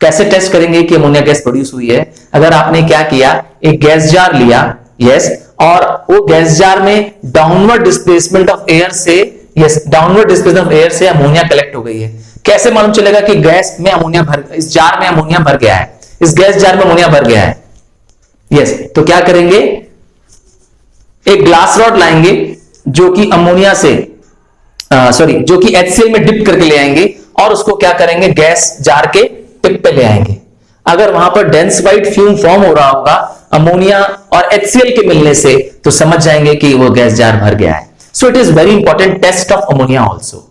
कैसे टेस्ट करेंगे कि अमोनिया गैस प्रोड्यूस हुई है? अगर आपने क्या किया, एक गैस जार लिया, यस, और वो गैस जार में डाउनवर्ड डिस्प्लेसमेंट ऑफ एयर से, yes, downward displacement of air से अमोनिया कलेक्ट हो गई है। कैसे मालूम चलेगा कि गैस में अमोनिया भर, इस जार में अमोनिया भर गया है, इस गैस जार में अमोनिया भर गया है? यस, तो क्या करेंगे, एक ग्लास रॉड लाएंगे जो कि अमोनिया से जो कि HCl में डिप करके ले आएंगे और उसको क्या करेंगे, गैस जार के टिप पे ले आएंगे। अगर वहां पर डेंस व्हाइट फ्यूम फॉर्म हो रहा होगा अमोनिया और HCl के मिलने से, तो समझ जाएंगे कि वो गैस जार भर गया है। So it is very important test of ammonia also.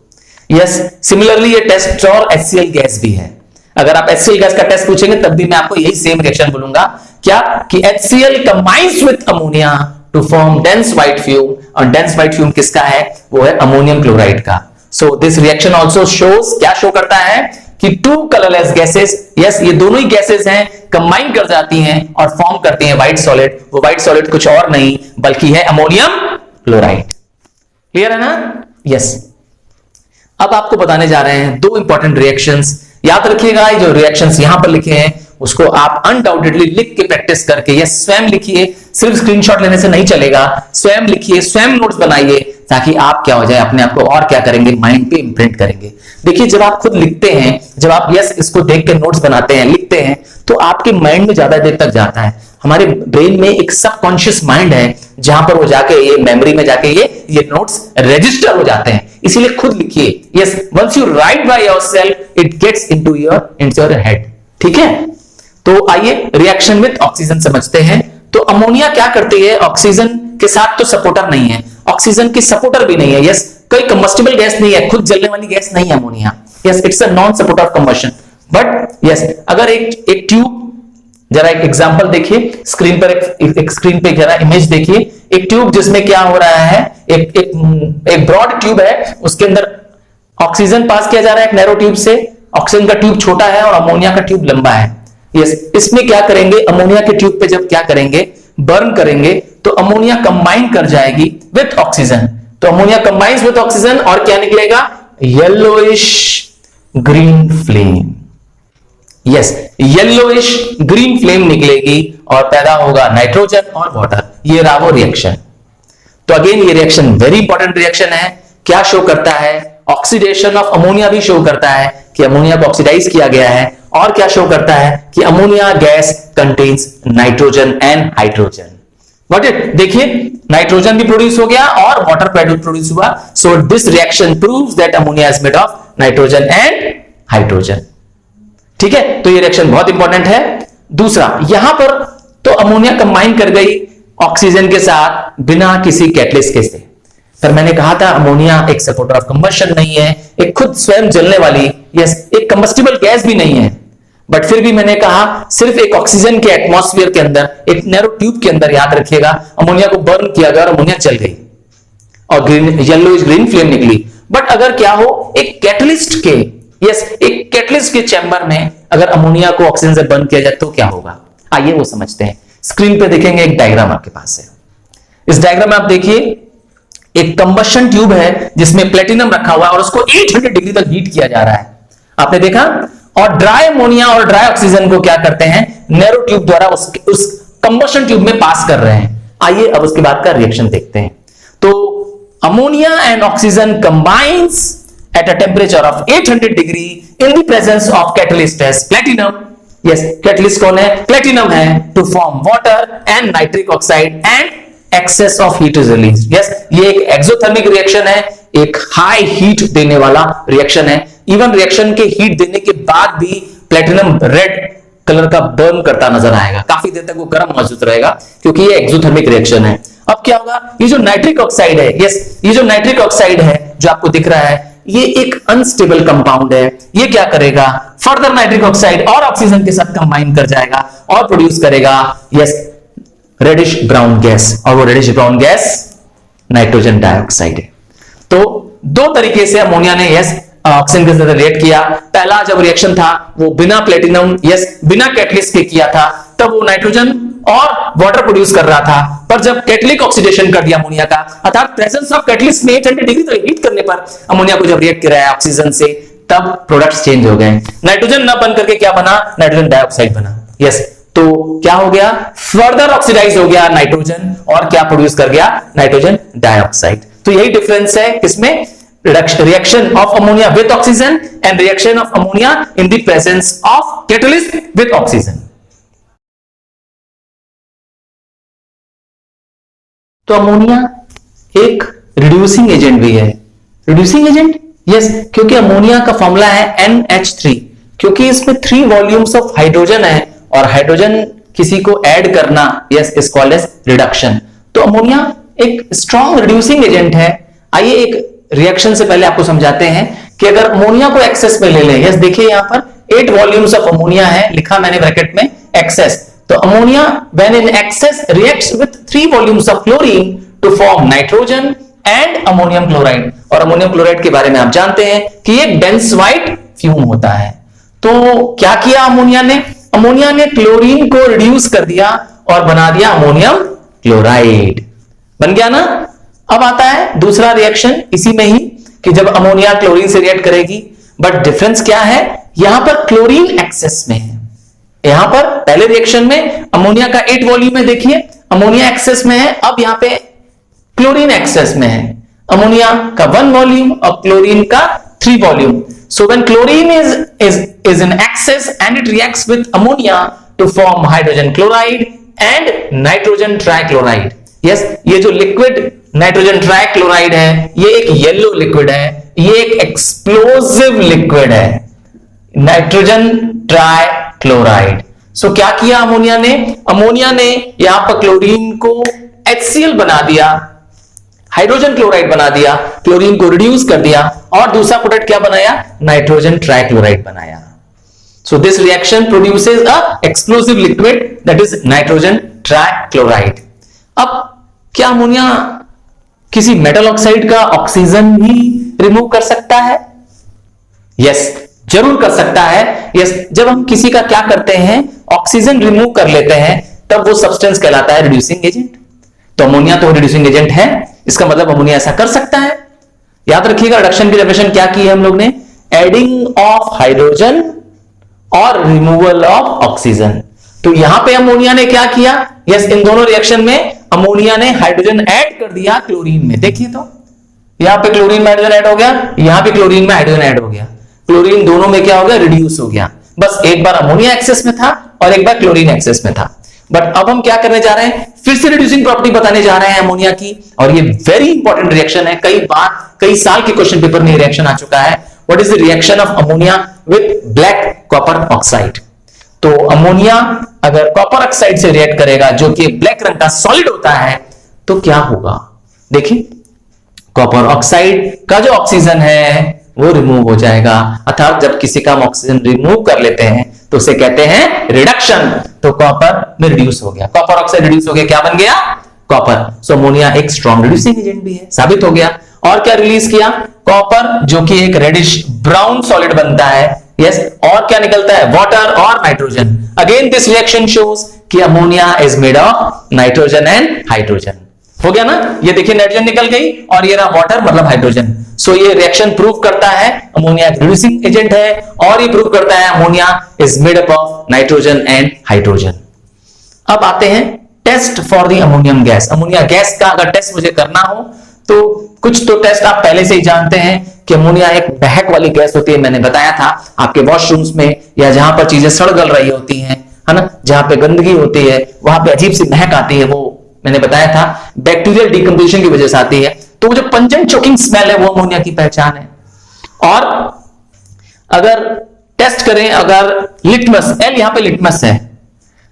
Yes, similarly ये टेस्ट और HCl गैस भी है। अगर आप HCl गैस का टेस्ट पूछेंगे तब भी मैं आपको यही सेम रिएक्शन बोलूंगा, क्या कि HCl combines with ammonia to form dense white fume, और डेंस व्हाइट फ्यूम किसका है, वो है अमोनियम क्लोराइड का। So this reaction also shows, क्या शो करता है कि टू कलरलेस गैसेस, यस ये दोनों ही गैसेस हैं, कंबाइन कर जाती हैं और फॉर्म करती हैं व्हाइट सॉलिड। वो व्हाइट सॉलिड कुछ और नहीं बल्कि है अमोनियम क्लोराइड। क्लियर है ना? यस। अब आपको बताने जा रहे हैं दो इंपॉर्टेंट रिएक्शंस। याद रखिएगा, ये जो रिएक्शंस यहां पर लिखे हैं उसको आप अनडाउटेडली लिख के प्रैक्टिस करके, या स्वयं लिखिए, सिर्फ स्क्रीनशॉट लेने से नहीं चलेगा, स्वयं लिखिए, स्वयं नोट्स बनाइए, ताकि आप क्या हो जाए, अपने आप को और क्या करेंगे, माइंड पे इंप्रिंट करेंगे। देखिए, जब आप खुद लिखते हैं, जब आप यस इसको देख के नोट्स बनाते हैं, लिखते हैं, तो आपके माइंड में ज्यादा देर तक जाता है। हमारे ब्रेन में एक सबकॉन्शियस माइंड है जहां पर वो जाके ये मेमोरी में जाके ये नोट्स रजिस्टर हो जाते हैं। इसीलिए खुद लिखिए। Yes, once you write by yourself it gets into your head. ठीक है, तो आइए रिएक्शन विद ऑक्सीजन समझते हैं। तो अमोनिया क्या करती है, ऑक्सीजन के साथ तो सपोर्टर नहीं है, ऑक्सीजन की सपोर्टर भी नहीं है। यस, कोई कंबस्टिबल गैस नहीं है, खुद जलने वाली गैस नहीं है ammonia. Yes, it's a non supporter of combustion. But yes, अगर एक ट्यूब, जरा एक एग्जांपल देखिए स्क्रीन पर, एक स्क्रीन पे जरा इमेज देखिए, एक ट्यूब जिसमें क्या हो रहा है, एक ब्रॉड ट्यूब है, उसके अंदर ऑक्सीजन पास किया जा रहा है एक नैरो ट्यूब से। ऑक्सीजन का ट्यूब छोटा है और अमोनिया का ट्यूब लंबा है। यस, इसमें क्या करेंगे, अमोनिया के ट्यूब पे जब क्या करेंगे, बर्न करेंगे, तो अमोनिया कंबाइन कर जाएगी विथ ऑक्सीजन। तो अमोनिया कंबाइंस विथ ऑक्सीजन और क्या निकलेगा, yellowish green flame. Yes, yellowish green flame निकलेगी और पैदा होगा नाइट्रोजन और वाटर। ये रहा वो रिएक्शन। तो अगेन ये रिएक्शन वेरी इंपॉर्टेंट रिएक्शन है। क्या शो करता है, ऑक्सीडेशन ऑफ अमोनिया भी शो करता है कि अमोनिया को ऑक्सीडाइज किया गया है, और क्या शो करता है कि ammonia gas contains nitrogen and hydrogen. What it, देखिए नाइट्रोजन भी प्रोड्यूस हो गया और वाटर प्रोड्यूस हुआ। सो this reaction proves that ammonia is made of nitrogen and hydrogen. ठीक है, तो ये रिएक्शन बहुत इंपॉर्टेंट है। दूसरा, यहां पर तो अमोनिया कंबाइन कर गई ऑक्सीजन के साथ बिना किसी कैटलिस्ट के से। पर मैंने कहा था अमोनिया एक सपोर्टर ऑफ कंबशन नहीं है, एक खुद स्वयं जलने वाली, यस एक कंबस्टिबल गैस भी नहीं है। बट फिर भी मैंने कहा सिर्फ एक ऑक्सीजन के एटमॉस्फेयर के अंदर, एक नैरो ट्यूब के अंदर, याद रखिएगा, अमोनिया को बर्न किया गया और अमोनिया जल गई और येलोइश ग्रीन फ्लेम निकली। बट अगर क्या हो, एक कैटलिस्ट के, यस एक कैटलिस्ट के चैम्बर में अगर अमोनिया को ऑक्सीजन से बर्न किया जाए तो क्या होगा, आइए वो समझते हैं। स्क्रीन पे देखेंगे एक डायग्राम आपके पास है। इस डायग्राम में आप देखिए एक कंबशन ट्यूब है जिसमें प्लेटिनम रखा हुआ है और उसको 800 डिग्री तक हीट किया जा रहा है, आपने देखा। और ड्राई अमोनिया और ड्राई ऑक्सीजन को क्या करते हैं, नैरो ट्यूब द्वारा उस कंबशन ट्यूब में पास कर रहे हैं। आइए अब उसके बाद का रिएक्शन देखते हैं। तो ammonia and oxygen combines at a temperature of 800 degree in the presence of catalyst as platinum. Yes, catalyst कौन है, platinum है, to form water and nitric oxide and excess of heat is released. Yes, ये एक exothermic reaction है, एक high heat देने वाला reaction है। Even reaction के heat देने के बाद भी platinum red कलर का बर्न करता नजर आएगा, काफी देर तक वो गर्म मौजूद रहेगा क्योंकि ये एक्सोथर्मिक रिएक्शन है। अब क्या होगा, ये जो नाइट्रिक ऑक्साइड है, यस ये जो नाइट्रिक ऑक्साइड है जो आपको दिख रहा है, ये एक अनस्टेबल कंपाउंड है। ये क्या करेगा, फर्दर नाइट्रिक ऑक्साइड और ऑक्सीजन के साथ कंबाइन कर जाएगा और प्रोड्यूस करेगा यस रेडिश ब्राउन गैस, और वो reddish brown gas nitrogen dioxide है। तो दो तरीके से अमोनिया ने यस ऑक्सीजन के साथ रिएक्ट किया। पहला जब रिएक्शन था वो बिना प्लेटिनम यस बिना कैटलिस्ट के किया था, तब वो नाइट्रोजन और वाटर प्रोड्यूस कर रहा था। पर जब कैटलिक ऑक्सीडेशन कर दिया अमोनिया का, अर्थात प्रेजेंस ऑफ कैटलिस्ट में 800 डिग्री तक हीट करने पर अमोनिया को जब रिएक्ट कराया ऑक्सीजन से, तब प्रोडक्ट्स चेंज हो गए। नाइट्रोजन न बन करके क्या बना, नाइट्रोजन डाइऑक्साइड बना। यस, तो क्या हो गया, फर्दर ऑक्सीडाइज हो गया नाइट्रोजन और क्या प्रोड्यूस कर गया, नाइट्रोजन डाइऑक्साइड। तो यही डिफरेंस है किसमें, reaction of ammonia with oxygen and reaction of ammonia in the presence of catalyst with oxygen. तो अमोनिया एक रिड्यूसिंग एजेंट भी है। रिड्यूसिंग एजेंट, यस, क्योंकि अमोनिया का फॉर्मूला है NH3, क्योंकि इसमें 3 वॉल्यूम्स ऑफ हाइड्रोजन है और हाइड्रोजन किसी को ऐड करना, yes, is called as reduction. तो अमोनिया एक स्ट्रॉन्ग रिड्यूसिंग एजेंट है। आइए एक रिएक्शन से पहले आपको समझाते हैं कि अगर अमोनिया को एक्सेस में ले लें, यस, देखिए यहां पर 8 वॉल्यूम्स ऑफ अमोनिया है, लिखा मैंने ब्रैकेट में एक्सेस। तो ammonia when in excess reacts with 3 volumes of chlorine to form nitrogen and ammonium chloride. और अमोनियम क्लोराइड के बारे में आप जानते हैं कि एक डेंस व्हाइट फ्यूम होता है। तो क्या किया अमोनिया ने? अमोनिया ने क्लोरीन को रिड्यूस कर दिया और बना दिया अमोनियम क्लोराइड। बन गया ना? अब आता है दूसरा रिएक्शन इसी में ही कि जब अमोनिया क्लोरीन से रिएक्ट करेगी, बट डिफरेंस क्या है? यहां पर क्लोरीन एक्सेस में है। यहां पर पहले रिएक्शन में अमोनिया का 8 वॉल्यूम है, देखिए अमोनिया एक्सेस में है, अब यहां पे क्लोरीन एक्सेस में है। अमोनिया का 1 वॉल्यूम और क्लोरीन का 3 volume. So when chlorine is in excess and it reacts with ammonia to form hydrogen chloride and nitrogen trichloride. Yes, ये जो लिक्विड नाइट्रोजन ट्राइक्लोराइड है, ये एक येलो लिक्विड है, ये एक एक्सप्लोसिव लिक्विड है, नाइट्रोजन ट्राइक्लोराइड। सो क्या किया अमोनिया ने? अमोनिया ने यहां पर क्लोरीन को HCl बना दिया, हाइड्रोजन क्लोराइड बना दिया, क्लोरीन को रिड्यूस कर दिया और दूसरा प्रोडक्ट क्या बनाया? नाइट्रोजन ट्राइक्लोराइड बनाया। सो this reaction produces a explosive liquid that is nitrogen trichloride. अब क्या अमोनिया किसी मेटल ऑक्साइड का ऑक्सीजन भी रिमूव कर सकता है? यस, जरूर कर सकता है। यस, जब हम किसी का क्या करते हैं, ऑक्सीजन रिमूव कर लेते हैं, तब वो सब्सटेंस कहलाता है रिड्यूसिंग एजेंट। तो अमोनिया तो रिड्यूसिंग एजेंट है, इसका मतलब अमोनिया ऐसा कर सकता है। याद रखिएगा रिडक्शन की डेफिनेशन क्या की है हम लोग ने? एडिंग ऑफ हाइड्रोजन और रिमूवल ऑफ ऑक्सीजन। तो यहां पे अमोनिया ने क्या किया? यस, इन दोनों रिएक्शन में अमोनिया ने हाइड्रोजन ऐड कर दिया क्लोरीन में। देखिए तो यहां पे क्लोरीन में हाइड्रोजन ऐड हो गया, यहां पे क्लोरीन में हाइड्रोजन ऐड हो गया, क्लोरीन दोनों में क्या हो गया? रिड्यूस हो गया। बस एक बार अमोनिया एक्सेस में था और एक बार क्लोरीन एक्सेस में था। बट अब हम क्या करने जा रहे हैं? फिर से रिड्यूसिंग प्रॉपर्टी बताने जा रहे हैं अमोनिया की, और ये वेरी इंपॉर्टेंट रिएक्शन है। कई बार कई साल के क्वेश्चन पेपर में रिएक्शन आ चुका है। What is the reaction of ammonia with black copper oxide? तो अमोनिया अगर कॉपर ऑक्साइड से रिएक्ट करेगा, जो कि ब्लैक रंग का सॉलिड होता है, तो क्या होगा? देखिए, कॉपर ऑक्साइड का जो ऑक्सीजन है वो रिमूव हो जाएगा। अर्थात जब किसी का हम ऑक्सीजन रिमूव कर लेते हैं तो उसे कहते हैं रिडक्शन। तो कॉपर में रिड्यूस हो गया, कॉपर ऑक्साइड रिड्यूस हो गया, क्या बन गया? कॉपर। सो अमोनिया एक स्ट्रॉन्ग रिड्यूसिंग एजेंट भी है, साबित हो गया। और क्या रिलीज किया? कॉपर, जो कि एक रेडिश ब्राउन सॉलिड बनता है। यस, और क्या निकलता है? वाटर और nitrogen. Again this reaction shows कि ammonia is made of nitrogen and hydrogen. हो गया ना? ये देखिए नाइट्रोजन निकल गई और ये रहा वाटर, मतलब हाइड्रोजन। सो ये रिएक्शन प्रूव करता है अमोनिया एक रिड्यूसिंग एजेंट है, और ये प्रूव करता है ammonia is made up of nitrogen and hydrogen. अब आते हैं test for the ammonium gas. Ammonia gas का अगर टेस्ट मुझे करना हो तो कुछ तो टेस्ट आप पहले से ही जानते हैं कि अमोनिया एक महक वाली गैस होती है। मैंने बताया था आपके वॉशरूम्स में या जहां पर चीजें सड़ गल रही होती हैं, है ना, जहां पे गंदगी होती है, वहां पे अजीब सी महक आती है। वो मैंने बताया था बैक्टीरियल डिकम्पोजिशन की वजह से आती है। तो वो जो पंजेंट चोकिंग स्मेल है वो अमोनिया की पहचान है। और अगर टेस्ट करें, अगर लिटमस, एल यहां पे लिटमस है,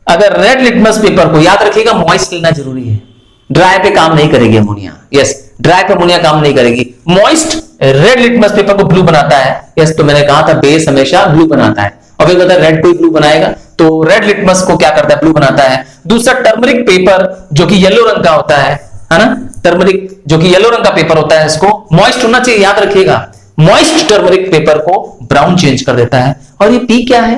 अगर रेड लिटमस पेपर को, याद रखिएगा मॉइस्ट लेना जरूरी है, ड्राई पे काम नहीं करेगी अमोनिया। यस, ड्राई पे अमोनिया काम नहीं करेगी। मॉइस्ट रेड लिटमस पेपर को ब्लू बनाता है। यस, तो मैंने कहा था बेस हमेशा ब्लू बनाता है, और फिर कहता है रेड को ही ब्लू बनाएगा, तो रेड लिटमस को क्या करता है? ब्लू बनाता है। दूसरा टर्मरिक पेपर जो कि येलो रंग का होता है ना, टर्मरिक जो कि येलो रंग का पेपर होता है, इसको मॉइस्ट होना चाहिए, याद रखिएगा। मॉइस्ट टर्मरिक पेपर को ब्राउन चेंज कर देता है। और ये पी क्या है?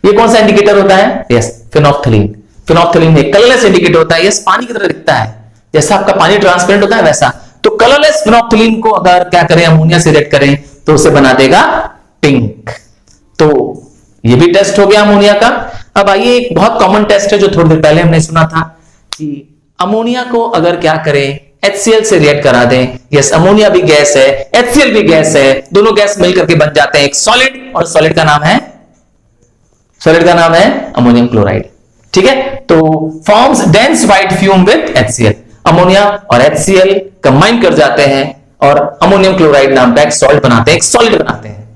ये कौन सा इंडिकेटर होता है? यस, फिनोल्फ्थलीन। फिनोल्फ्थलीन एक कलरलेस इंडिकेटर होता है। यस, पानी की तरह दिखता है, जैसा आपका पानी ट्रांसपेरेंट होता है वैसा। तो कलरलेस फिनोल्फ्थलीन को अगर क्या करें, अमोनिया से रिएक्ट करें, तो उसे बना देगा पिंक। तो ये भी टेस्ट हो गया अमोनिया का। अब आइए एक बहुत कॉमन टेस्ट है जो थोड़ी देर पहले हमने सुना था कि अमोनिया को अगर क्या करें, HCl से रिएक्ट करा दें, यस अमोनिया भी गैस है, HCl भी गैस है, दोनों गैस मिलकर के बन जाते हैं एक सॉलिड, और सॉलिड का नाम है अमोनियम क्लोराइड। ठीक है, तो forms dense white fume with HCl, ammonia और HCl कंबाइन कर जाते हैं और अमोनियम क्लोराइड नाम का एक सॉल्ट बनाते हैं, एक सॉलिड बनाते हैं।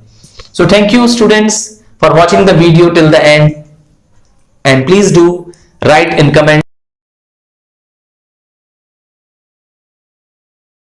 So thank you students for watching the video till the end, and please do write in comment